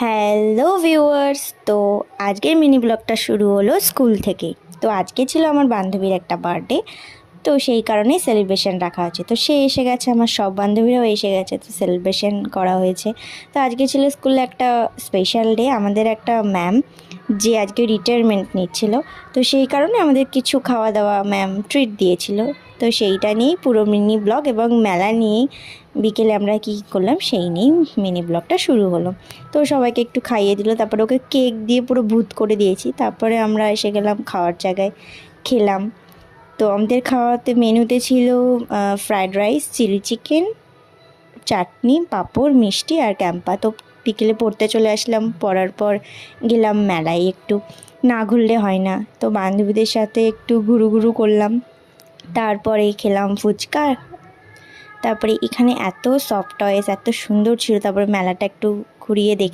Hello viewers, তো আজকের mini ব্লগটা শুরু হলো স্কুল থেকে। তো আজকে ছিল আমার বান্ধবীর একটা বার্থডে, তো সেই কারণেই সেলিব্রেশন রাখা হয়েছে। তো সে এসে গেছে, আমার সব বান্ধবীরাও এসে গেছে, তো সেলিব্রেশন করা হয়েছে। তো আজকে ছিল স্কুলে একটা স্পেশাল ডে। আমাদের একটা ম্যাম যে আজকে রিটায়ারমেন্ট নিচ্ছিল, তো সেই কারণে আমাদের কিছু খাওয়া দাওয়া ম্যাম ট্রিট দিয়েছিল। তো সেইটা নিয়েই পুরো মিনি ব্লগ এবং মেলা নিয়েই বিকেলে আমরা কী করলাম সেই নিয়েই মিনি ব্লগটা শুরু হলো। তো সবাইকে একটু খাইয়ে দিল, তারপরে ওকে কেক দিয়ে পুরো ভূত করে দিয়েছি। তারপরে আমরা এসে গেলাম খাওয়ার জায়গায়, খেলাম। তো আমাদের খাওয়াতে মেনুতে ছিল ফ্রায়েড রাইস, চিলি চিকেন, চাটনি, পাঁপড়, মিষ্টি আর ক্যাম্পা। তো বিকেলে পড়তে চলে আসলাম, পড়ার পর গেলাম মেলায়। একটু না ঘুরলে হয় না, তো বান্ধবীদের সাথে একটু ঘুরু ঘুরু করলাম। তারপরে খেলাম ফুচকা। তারপরে এখানে এত সফট টয়েস এত সুন্দর ছিল, তারপরে মেলাটা একটু ঘুরিয়ে দেখে